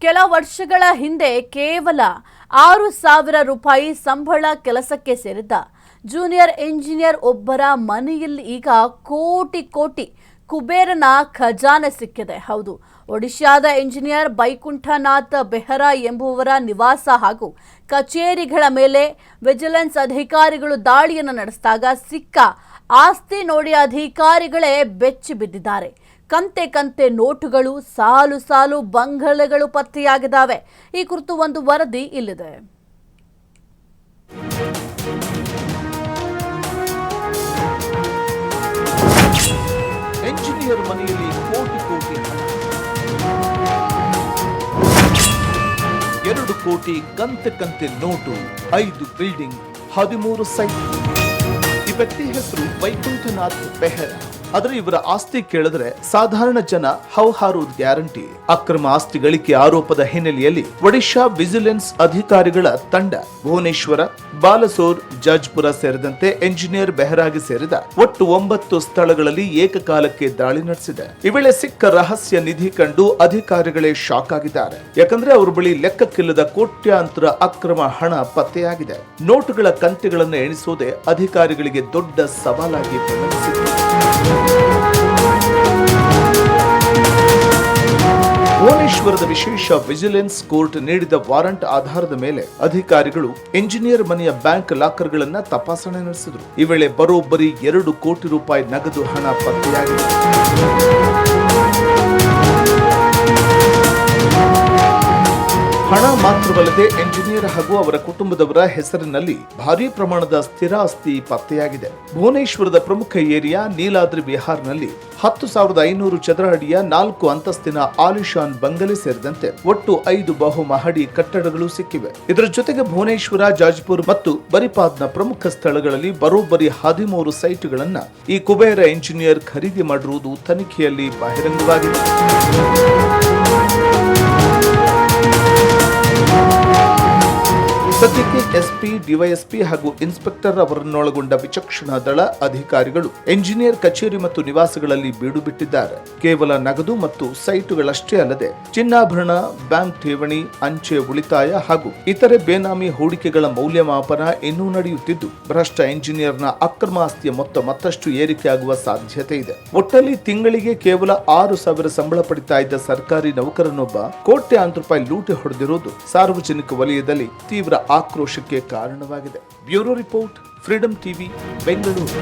ಕೆಲ ವರ್ಷಗಳ ಹಿಂದೆ ಕೇವಲ 6,000 ರೂಪಾಯಿ ಸಂಬಳ ಕೆಲಸಕ್ಕೆ ಸೇರಿದ್ದ ಜೂನಿಯರ್ ಇಂಜಿನಿಯರ್ ಒಬ್ಬರ ಮನೆಯಲ್ಲಿ ಈಗ ಕೋಟಿ ಕುಬೇರನ ಖಜಾನೆ ಸಿಕ್ಕಿದೆ. ಹೌದು, ಒಡಿಶಾದ ಇಂಜಿನಿಯರ್ ಬೈಕುಂಠನಾಥ್ ಬೆಹರಾ ಎಂಬುವರ ನಿವಾಸ ಹಾಗೂ ಕಚೇರಿಗಳ ಮೇಲೆ ವಿಜಿಲೆನ್ಸ್ ಅಧಿಕಾರಿಗಳು ದಾಳಿಯನ್ನು ನಡೆಸಿದಾಗ ಸಿಕ್ಕ ಆಸ್ತಿ ನೋಡಿ ಅಧಿಕಾರಿಗಳೇ ಬೆಚ್ಚಿ ಬಿದ್ದಿದ್ದಾರೆ. ಕಂತೆ ನೋಟುಗಳು, ಸಾಲು ಬಂಗಲೆಗಳು ಪತ್ತೆಯಾಗಿದ್ದಾವೆ. ಈ ಕುರಿತು ಒಂದು ವರದಿ ಇಲ್ಲಿದೆ. ಎಂಜಿನಿಯರ್ ಮನೆಯಲ್ಲಿ ಕೋಟಿ ಹಣ, 2 ಕೋಟಿ ಕಂತೆ ನೋಟು, 5 ಬಿಲ್ಡಿಂಗ್, 13 ಸೈಟ್. ಈ ವ್ಯಕ್ತಿ ಹೆಸರು ಬೈಕುಂಠನಾಥ್ ಬೆಹರಾ. ಆದರೆ ಇವರ ಆಸ್ತಿ ಕೇಳಿದ್ರೆ ಸಾಧಾರಣ ಜನ ಹೌಹಾರುವುದು ಗ್ಯಾರಂಟಿ. ಅಕ್ರಮ ಆಸ್ತಿ ಗಳಿಕೆ ಆರೋಪದ ಹಿನ್ನೆಲೆಯಲ್ಲಿ ಒಡಿಶಾ ವಿಜಿಲೆನ್ಸ್ ಅಧಿಕಾರಿಗಳ ತಂಡ ಭುವನೇಶ್ವರ, ಬಾಲಸೋರ್, ಜಾಜ್ಪುರ ಸೇರಿದಂತೆ ಎಂಜಿನಿಯರ್ ಬೆಹರಾಗೆ ಸೇರಿದ ಒಟ್ಟು 9 ಸ್ಥಳಗಳಲ್ಲಿ ಏಕಕಾಲಕ್ಕೆ ದಾಳಿ ನಡೆಸಿದೆ. ಈ ವೇಳೆ ಸಿಕ್ಕ ರಹಸ್ಯ ನಿಧಿ ಕಂಡು ಅಧಿಕಾರಿಗಳೇ ಶಾಕ್ ಆಗಿದ್ದಾರೆ. ಯಾಕಂದ್ರೆ ಅವರ ಬಳಿ ಲೆಕ್ಕಕ್ಕಿಲ್ಲದ ಕೋಟ್ಯಾಂತರ ಅಕ್ರಮ ಹಣ ಪತ್ತೆಯಾಗಿದೆ. ನೋಟುಗಳ ಕಂತೆಗಳನ್ನು ಎಣಿಸುವುದೇ ಅಧಿಕಾರಿಗಳಿಗೆ ದೊಡ್ಡ ಸವಾಲಾಗಿ ಪರಿಣಮಿಸಿದೆ. ಭುವನೇಶ್ವರದ ವಿಶೇಷ ವಿಜಿಲೆನ್ಸ್ ಕೋರ್ಟ್ ನೀಡಿದ ವಾರಂಟ್ ಆಧಾರದ ಮೇಲೆ ಅಧಿಕಾರಿಗಳು ಎಂಜಿನಿಯರ್ ಮನೆಯ ಬ್ಯಾಂಕ್ ಲಾಕರ್ಗಳನ್ನ ತಪಾಸಣೆ ನಡೆಸಿದರು. ಈ ವೇಳೆ ಬರೋಬ್ಬರಿ 2 ಕೋಟಿ ರೂಪಾಯಿ ನಗದು ಹಣ ಪತ್ತೆಯಾಗಿದೆ. ಹಣ ಮಾತ್ರವಲ್ಲದೆ ಎಂಜಿನಿಯರ್ ಹಾಗೂ ಅವರ ಕುಟುಂಬದವರ ಹೆಸರಿನಲ್ಲಿ ಭಾರೀ ಪ್ರಮಾಣದ ಸ್ಥಿರ ಆಸ್ತಿ ಪತ್ತೆಯಾಗಿದೆ. ಭುವನೇಶ್ವರದ ಪ್ರಮುಖ ಏರಿಯಾ ನೀಲಾದ್ರಿ ವಿಹಾರ್ನಲ್ಲಿ 10,500 ಚದರ ಅಡಿಯ 4 ಅಂತಸ್ತಿನ ಆಲಿಶಾನ್ ಬಂಗಲೆ ಸೇರಿದಂತೆ ಒಟ್ಟು 5 ಬಹುಮಹಡಿ ಕಟ್ಟಡಗಳು ಸಿಕ್ಕಿವೆ. ಇದರ ಜೊತೆಗೆ ಭುವನೇಶ್ವರ, ಜಾಜ್ಪುರ್ ಮತ್ತು ಬರಿಪಾದ್ನ ಪ್ರಮುಖ ಸ್ಥಳಗಳಲ್ಲಿ ಬರೋಬ್ಬರಿ 13 ಸೈಟ್ಗಳನ್ನ ಈ ಕುಬೇರ ಇಂಜಿನಿಯರ್ ಖರೀದಿ ಮಾಡಿರುವುದು ತನಿಖೆಯಲ್ಲಿ ಬಹಿರಂಗವಾಗಿದೆ. ಸದ್ಯಕ್ಕೆ ಎಸ್ಪಿ, ಡಿವೈಎಸ್ಪಿ ಹಾಗೂ ಇನ್ಸ್ಪೆಕ್ಟರ್ ಅವರನ್ನೊಳಗೊಂಡ ವಿಚಕ್ಷಣಾ ದಳ ಅಧಿಕಾರಿಗಳು ಎಂಜಿನಿಯರ್ ಕಚೇರಿ ಮತ್ತು ನಿವಾಸಗಳಲ್ಲಿ ಬೀಡು ಬಿಟ್ಟಿದ್ದಾರೆ. ಕೇವಲ ನಗದು ಮತ್ತು ಸೈಟುಗಳಷ್ಟೇ ಅಲ್ಲದೆ ಚಿನ್ನಾಭರಣ, ಬ್ಯಾಂಕ್ ಠೇವಣಿ, ಅಂಚೆ ಉಳಿತಾಯ ಹಾಗೂ ಇತರೆ ಬೇನಾಮಿ ಹೂಡಿಕೆಗಳ ಮೌಲ್ಯಮಾಪನ ಇನ್ನೂ ನಡೆಯುತ್ತಿದ್ದು, ಭ್ರಷ್ಟ ಇಂಜಿನಿಯರ್ನ ಅಕ್ರಮ ಆಸ್ತಿಯ ಮೊತ್ತ ಮತ್ತಷ್ಟು ಏರಿಕೆಯಾಗುವ ಸಾಧ್ಯತೆ ಇದೆ. ಒಟ್ಟಲ್ಲಿ ತಿಂಗಳಿಗೆ ಕೇವಲ 6,000 ಸಂಬಳ ಪಡಿತಾ ಇದ್ದ ಸರ್ಕಾರಿ ನೌಕರನೊಬ್ಬ ಕೋಟ್ಯಾಂತರ ರೂಪಾಯಿ ಲೂಟಿ ಹೊಡೆದಿರುವುದು ಸಾರ್ವಜನಿಕ ವಲಯದಲ್ಲಿ ತೀವ್ರ ಆಕ್ರೋಶಕ್ಕೆ ಕಾರಣವಾಗಿದೆ. Bureau report, freedom TV, Bengaluru.